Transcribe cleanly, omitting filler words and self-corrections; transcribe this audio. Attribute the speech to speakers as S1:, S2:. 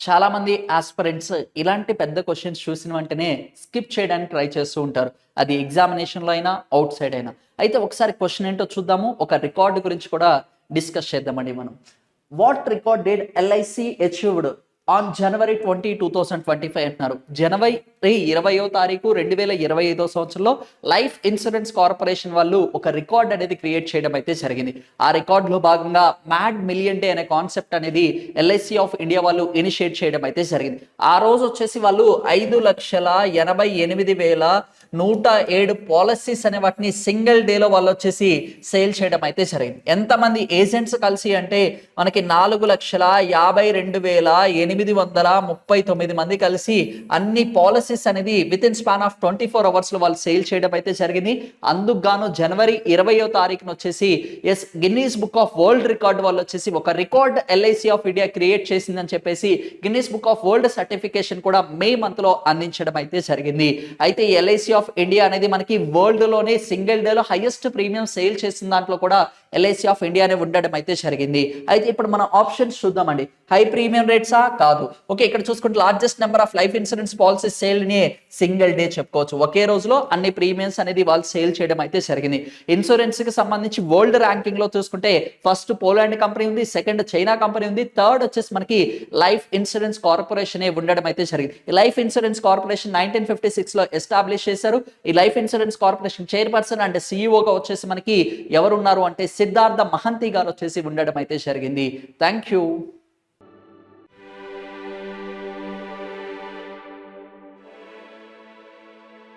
S1: చాలామంది ఆస్పిరెంట్స్ ఇలాంటి పెద్ద క్వశ్చన్స్ చూసిన వెంటనే స్కిప్ చేయడానికి ట్రై చేస్తూ ఉంటారు. అది ఎగ్జామినేషన్‌లో అయినా, ఔట్ సైడ్ అయినా. అయితే ఒకసారి క్వశ్చన్ ఏంటో చూద్దాము. ఒక రికార్డ్ గురించి కూడా డిస్కస్ చేద్దామండి మనం. What record did LIC achieved on January 20, 2025 అంటున్నారు. జనవరి 20వ తారీఖు 2025 సంవత్సరంలో లైఫ్ ఇన్సూరెన్స్ కార్పొరేషన్ వాళ్ళు ఒక రికార్డ్ అనేది క్రియేట్ చేయడం అయితే జరిగింది. ఆ రికార్డులో భాగంగా మ్యాడ్ మిలియన్ డే అనే కాన్సెప్ట్ అనేది ఎల్ఐసి ఆఫ్ ఇండియా వాళ్ళు ఇనిషియేట్ చేయడం అయితే జరిగింది. ఆ రోజు వచ్చేసి వాళ్ళు 5,88,107 పాలసీస్ అనే వాటిని సింగిల్ డేలో వాళ్ళు వచ్చేసి సేల్ చేయడం అయితే జరిగింది. ఎంతమంది ఏజెంట్స్ కలిసి అంటే మనకి 4,52,839 మంది కలిసి అన్ని పాలసీస్ అనేది with in span of 24 hours లో వాళ్ళు సేల్ చేయడం అయితే జరిగింది. అందుకు గాను జనవరి 20వ తారీఖున వచ్చేసి Guinness book of world record వాళ్ళు వచ్చేసి ఒక record LIC of India create చేసిందని చెప్పేసి Guinness book of world certification కూడా మే మంత్ లో అందించడం అయితే జరిగింది. అయితే ఎల్ఐసి ఆఫ్ ఇండియా అనేది మనకి వరల్డ్ లోనే సింగిల్ డేలో హైయెస్ట్ ప్రీమియం సేల్ చేసిన దాంట్లో కూడా ఎల్ఐసి ఆఫ్ ఇండియా అనే ఉండడం అయితే జరిగింది. అయితే ఇప్పుడు మనం ఆప్షన్స్ చూద్దామండి. హై ప్రీమియం రేట్సా? కాదు. ఓకే, ఇక్కడ చూసుకుంటే largest number of life insurance policy sale ని సింగిల్ డే చెప్పుకోవచ్చు. ఒకే రోజులో అన్ని ప్రీమియమ్స్ అనేది వాళ్ళు సేల్ చేయడం అయితే జరిగింది. ఇన్సూరెన్స్ కి సంబంధించి వరల్డ్ ర్యాంకింగ్ లో చూసుకుంటే ఫస్ట్ పోలాండ్ కంపెనీ ఉంది, సెకండ్ చైనా కంపెనీ ఉంది, థర్డ్ వచ్చేసి మనకి లైఫ్ ఇన్సూరెన్స్ కార్పొరేషన్ ఉండడం అయితే జరిగింది. ఈ లైఫ్ ఇన్సూరెన్స్ కార్పొరేషన్ 1956 లో ఎస్టాబ్లిష్ చేశారు. ఈ life insurance corporation chairperson and సిఇఓగా వచ్చేసి మనకి ఎవరున్నారు అంటే సిద్ధార్థ మహంతి గారు వచ్చేసి ఉండడం అయితే జరిగింది. Thank you.